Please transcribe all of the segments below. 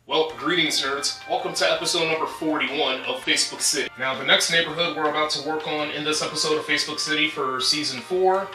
Well, greetings nerds. Welcome to episode number 41 of Facebook City. Now, the next neighborhood we're about to work on in this episode of Facebook City for Season 4,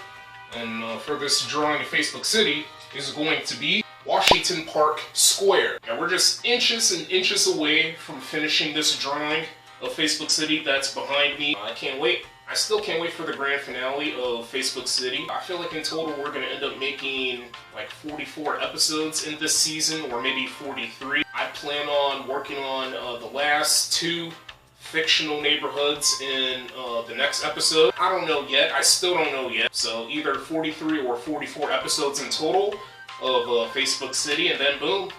and for this drawing of Facebook City, is going to be Washington Park Square. Now, we're just inches and inches away from finishing this drawing of Facebook City that's behind me. I can't wait. I still can't wait for the grand finale of Facebook City. I feel like in total we're going to end up making like 44 episodes in this season, or maybe 43. I plan on working on the last two fictional neighborhoods in the next episode. I don't know yet. I still don't know yet. So either 43 or 44 episodes in total of Facebook City, and then boom,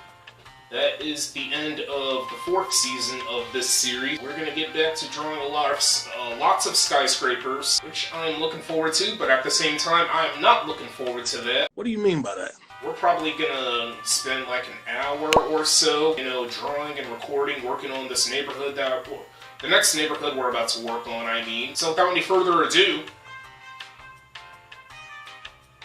that is the end of the fourth season of this series. We're gonna get back to drawing lots of skyscrapers, which I'm looking forward to, but at the same time, I'm not looking forward to that. What do you mean by that? We're probably gonna spend like an hour or so, drawing and recording, working on this neighborhood the next neighborhood we're about to work on, I mean. So without any further ado,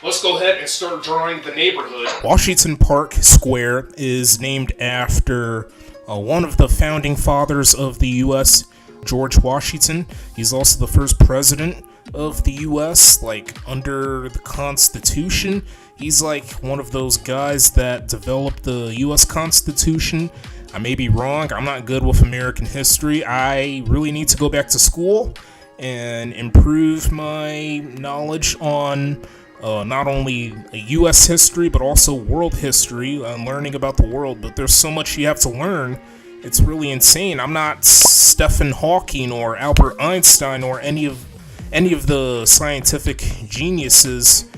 let's go ahead and start drawing the neighborhood. Washington Park Square is named after one of the founding fathers of the U.S., George Washington. He's also the first president of the U.S., under the Constitution. He's one of those guys that developed the U.S. Constitution. I may be wrong. I'm not good with American history. I really need to go back to school and improve my knowledge on not only U.S. history, but also world history, and learning about the world. But there's so much you have to learn. It's really insane. I'm not Stephen Hawking or Albert Einstein or any of the scientific geniuses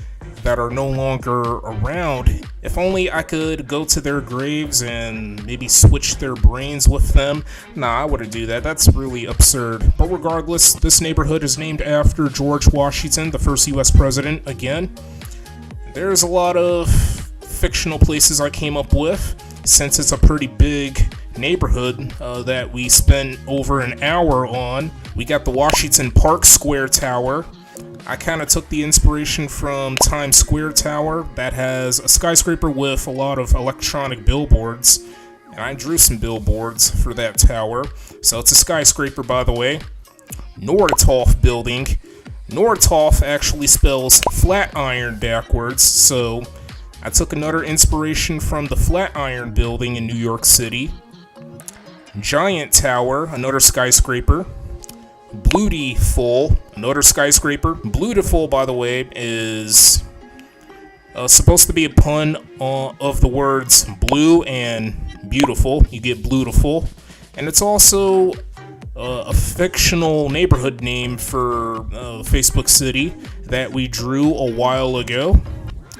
that are no longer around. If only I could go to their graves and maybe switch their brains with them. Nah, I wouldn't do that. That's really absurd. But regardless, this neighborhood is named after George Washington, the first U.S. president, again. There's a lot of fictional places I came up with, since it's a pretty big neighborhood that we spent over an hour on. We got the Washington Park Square Tower. I kind of took the inspiration from Times Square Tower that has a skyscraper with a lot of electronic billboards, and I drew some billboards for that tower. So it's a skyscraper, by the way. Nordhoff Building. Nordhoff actually spells Flatiron backwards, so I took another inspiration from the Flatiron Building in New York City. Giant Tower, another skyscraper. Beautiful, another skyscraper. Beautiful, by the way, is supposed to be a pun of the words blue and beautiful. You get beautiful. And it's also a fictional neighborhood name for Facebook City that we drew a while ago.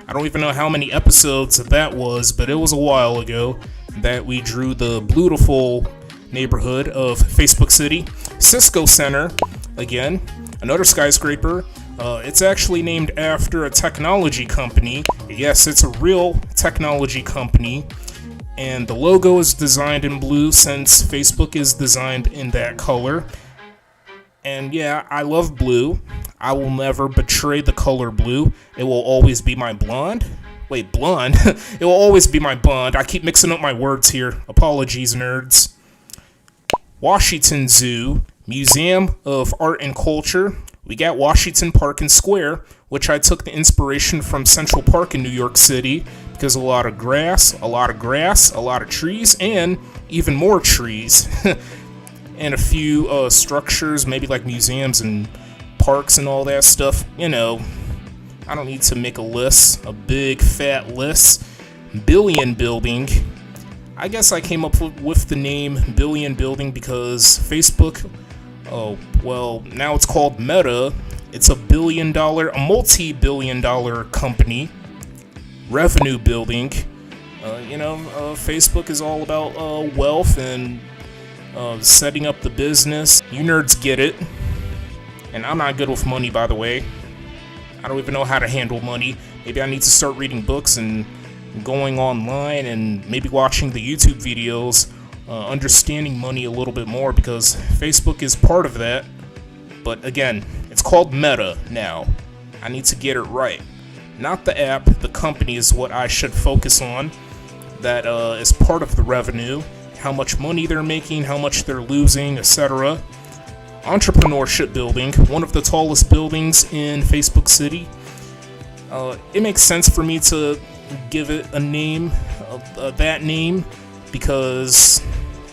I don't even know how many episodes that was, but it was a while ago that we drew the beautiful neighborhood of Facebook City. Cisco Center, again, another skyscraper. It's actually named after a technology company. Yes, it's a real technology company. And the logo is designed in blue, since Facebook is designed in that color. And yeah, I love blue. I will never betray the color blue. It will always be my blonde. Wait, blonde? It will always be my blonde. I keep mixing up my words here. Apologies, nerds. Washington Zoo, Museum of Art and Culture. We got Washington Park and Square, which I took the inspiration from Central Park in New York City, because a lot of grass, a lot of trees, and even more trees. And a few structures, maybe like museums and parks and all that stuff. I don't need to make a list, a big fat list. Billion Building. I guess I came up with the name Billion Building because Facebook, now it's called Meta. It's a multi-billion dollar company. Revenue Building. Facebook is all about wealth and setting up the business. You nerds get it. And I'm not good with money, by the way. I don't even know how to handle money. Maybe I need to start reading books and going online and maybe watching the YouTube videos, understanding money a little bit more, because Facebook is part of that. But again, it's called Meta now. I need to get it right. Not the app, the company is what I should focus on. That is part of the revenue. how much money they're making, how much they're losing, etc. Entrepreneurship building, one of the tallest buildings in Facebook City. It makes sense for me to give it a name, that name, because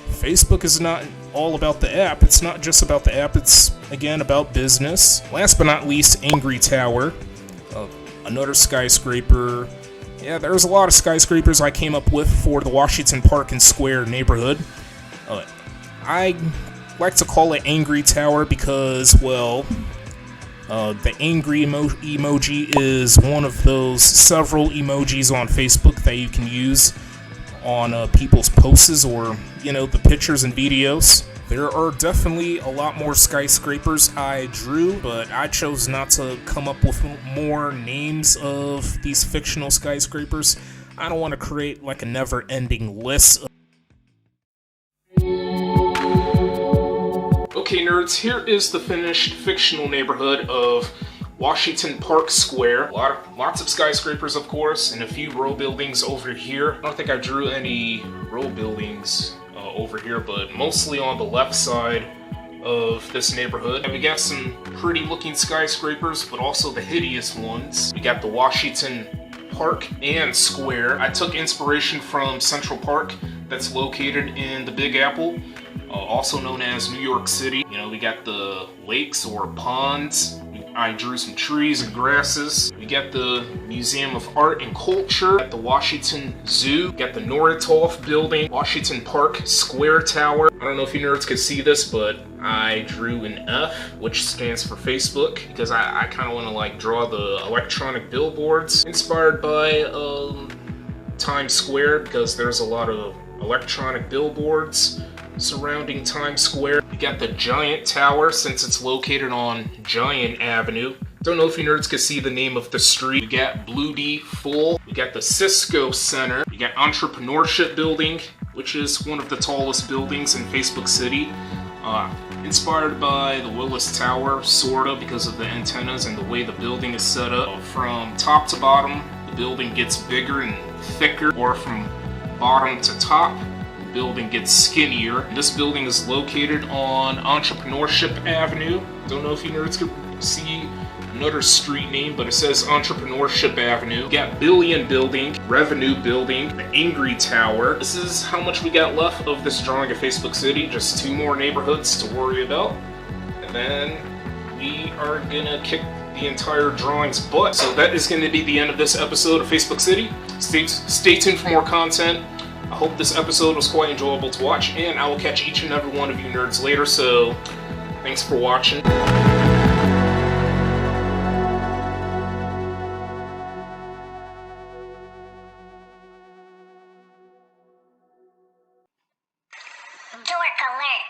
Facebook is not all about the app. It's not just about the app, it's, again, about business. Last but not least, Angry Tower, another skyscraper. Yeah, there's a lot of skyscrapers I came up with for the Washington Park and Square neighborhood. I like to call it Angry Tower because, well, the angry emoji is one of those several emojis on Facebook that you can use on people's posts or, the pictures and videos. There are definitely a lot more skyscrapers I drew, but I chose not to come up with more names of these fictional skyscrapers. I don't want to create like a never-ending list. Okay, nerds, here is the finished fictional neighborhood of Washington Park Square. Lots of skyscrapers, of course, and a few row buildings over here. I don't think I drew any row buildings over here, but mostly on the left side of this neighborhood. And we got some pretty looking skyscrapers, but also the hideous ones. We got the Washington Park and Square. I took inspiration from Central Park that's located in the Big Apple, also known as New York City. We got the lakes or ponds. I drew some trees and grasses. We got the Museum of Art and Culture at the Washington Zoo. We got the Noritoff Building, Washington Park Square Tower. I don't know if you nerds could see this, but I drew an F, which stands for Facebook, because I kind of want to draw the electronic billboards inspired by Times Square, because there's a lot of electronic billboards surrounding Times Square. We got the Giant Tower, since it's located on Giant Avenue. Don't know if you nerds can see the name of the street. We got Blue D Full. We got the Cisco Center. We got Entrepreneurship Building, which is one of the tallest buildings in Facebook City. Inspired by the Willis Tower, sorta, because of the antennas and the way the building is set up. From top to bottom, the building gets bigger and thicker, or from bottom to top, building gets skinnier. This building is located on Entrepreneurship Avenue. Don't know if you nerds can see another street name, but it says Entrepreneurship Avenue. We got Billion Building, Revenue Building, the Angry Tower. This is how much we got left of this drawing of Facebook City. Just 2 more neighborhoods to worry about. And then we are gonna kick the entire drawing's butt. So that is gonna be the end of this episode of Facebook City. Stay tuned for more content. I hope this episode was quite enjoyable to watch, and I will catch each and every one of you nerds later, so thanks for watching. Dork alert!